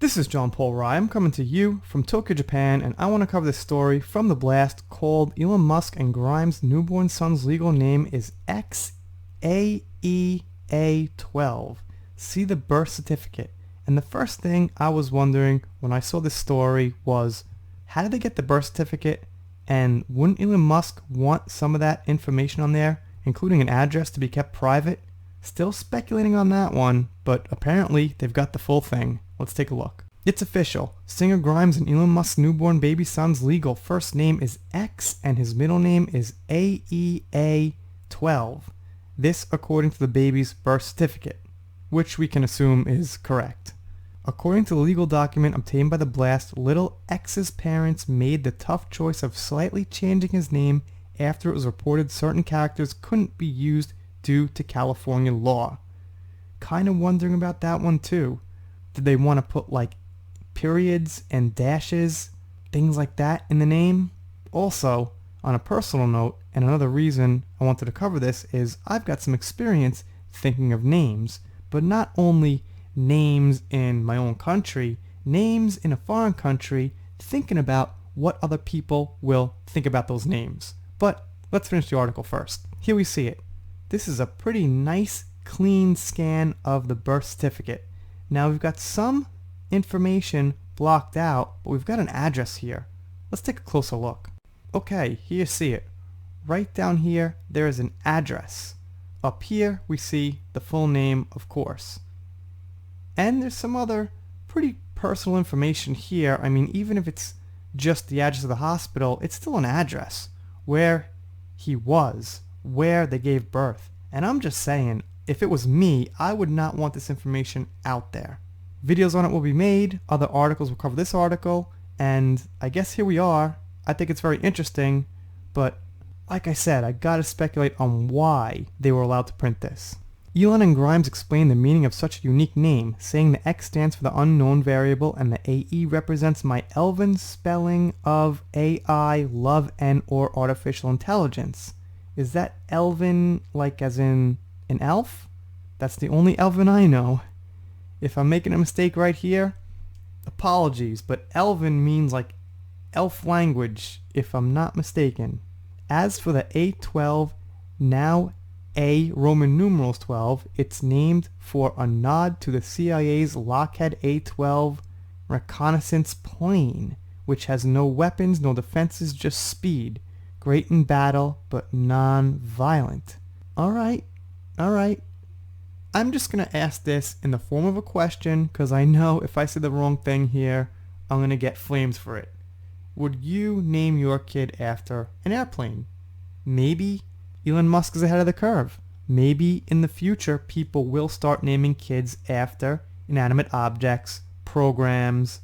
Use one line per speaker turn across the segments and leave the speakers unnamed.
This is John Paul Rye. I'm coming to you from Tokyo, Japan, and I want to cover this story from the blast called Elon Musk and Grimes' newborn son's legal name is XAEA12. See the birth certificate. And the first thing I was wondering when I saw this story was, how did they get the birth certificate? And wouldn't Elon Musk want some of that information on there, including an address to be kept private? Still speculating on that one, but apparently they've got the full thing. Let's take a look. It's official. Singer Grimes and Elon Musk's newborn baby son's legal first name is X and his middle name is AEA12. This according to the baby's birth certificate, which we can assume is correct. According to the legal document obtained by the blast, little X's parents made the tough choice of slightly changing his name after it was reported certain characters couldn't be used due to California law. Kind of wondering about that one too. Did they want to put like periods and dashes, things like that in the name? Also, on a personal note, and another reason I wanted to cover this is I've got some experience thinking of names, but not only names in my own country, names in a foreign country, thinking about what other people will think about those names. But let's finish the article first. Here we see it. This is a pretty nice, clean scan of the birth certificate. Now we've got some information blocked out, but we've got an address here. Let's take a closer look. Okay, here you see it. Right down here, there is an address. Up here, we see the full name, of course. And there's some other pretty personal information here. I mean, even if it's just the address of the hospital, it's still an address. Where he was, where they gave birth. And I'm just saying, if it was me, I would not want this information out there. Videos on it will be made, other articles will cover this article, and I guess here we are. I think it's very interesting, but like I said, I gotta speculate on why they were allowed to print this. Elon and Grimes explain the meaning of such a unique name, saying the X stands for the unknown variable and the AE represents my elven spelling of AI, love, and or artificial intelligence. Is that elven like as in an elf? That's the only elven I know. If I'm making a mistake right here, apologies, but elven means like elf language, if I'm not mistaken. As for the A12, now A Roman numerals 12, it's named for a nod to the CIA's Lockheed A12 reconnaissance plane, which has no weapons, no defenses, just speed. Great in battle, but non-violent. Alright. I'm just going to ask this in the form of a question, because I know if I say the wrong thing here, I'm going to get flames for it. Would you name your kid after an airplane? Maybe Elon Musk is ahead of the curve. Maybe in the future people will start naming kids after inanimate objects, programs,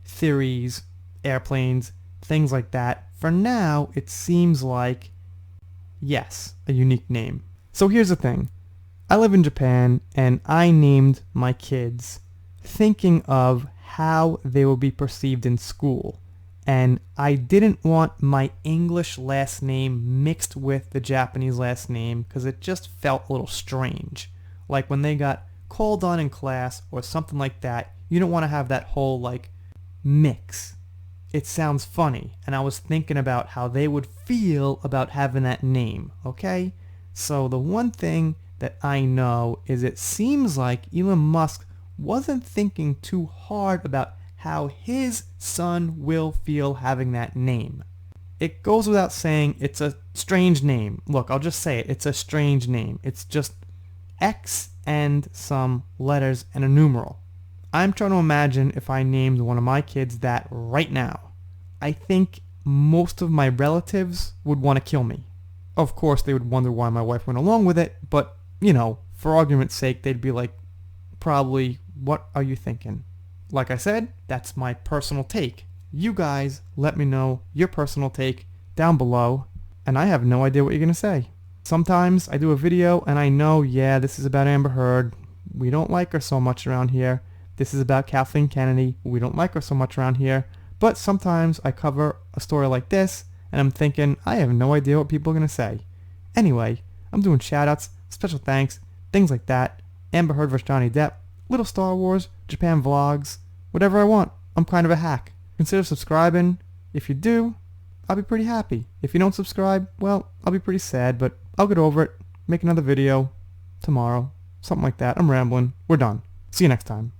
theories, airplanes, things like that. For now, it seems like, yes, a unique name. So here's the thing. I live in Japan, and I named my kids thinking of how they will be perceived in school. And I didn't want my English last name mixed with the Japanese last name because it just felt a little strange. Like when they got called on in class or something like that, you don't want to have that whole like mix. It sounds funny, and I was thinking about how they would feel about having that name, okay? So the one thing that I know is it seems like Elon Musk wasn't thinking too hard about how his son will feel having that name. It goes without saying it's a strange name. Look, I'll just say it. It's a strange name. It's just X and some letters and a numeral. I'm trying to imagine if I named one of my kids that right now. I think most of my relatives would want to kill me. Of course, they would wonder why my wife went along with it, but, you know, for argument's sake, they'd be like, probably, what are you thinking? Like I said, that's my personal take. You guys let me know your personal take down below, and I have no idea what you're going to say. Sometimes I do a video and I know, yeah, this is about Amber Heard. We don't like her so much around here. This is about Kathleen Kennedy. We don't like her so much around here. But sometimes I cover a story like this and I'm thinking, I have no idea what people are going to say. Anyway, I'm doing shoutouts, special thanks, things like that. Amber Heard vs. Johnny Depp, little Star Wars, Japan vlogs, whatever I want. I'm kind of a hack. Consider subscribing. If you do, I'll be pretty happy. If you don't subscribe, well, I'll be pretty sad, but I'll get over it. Make another video tomorrow. Something like that. I'm rambling. We're done. See you next time.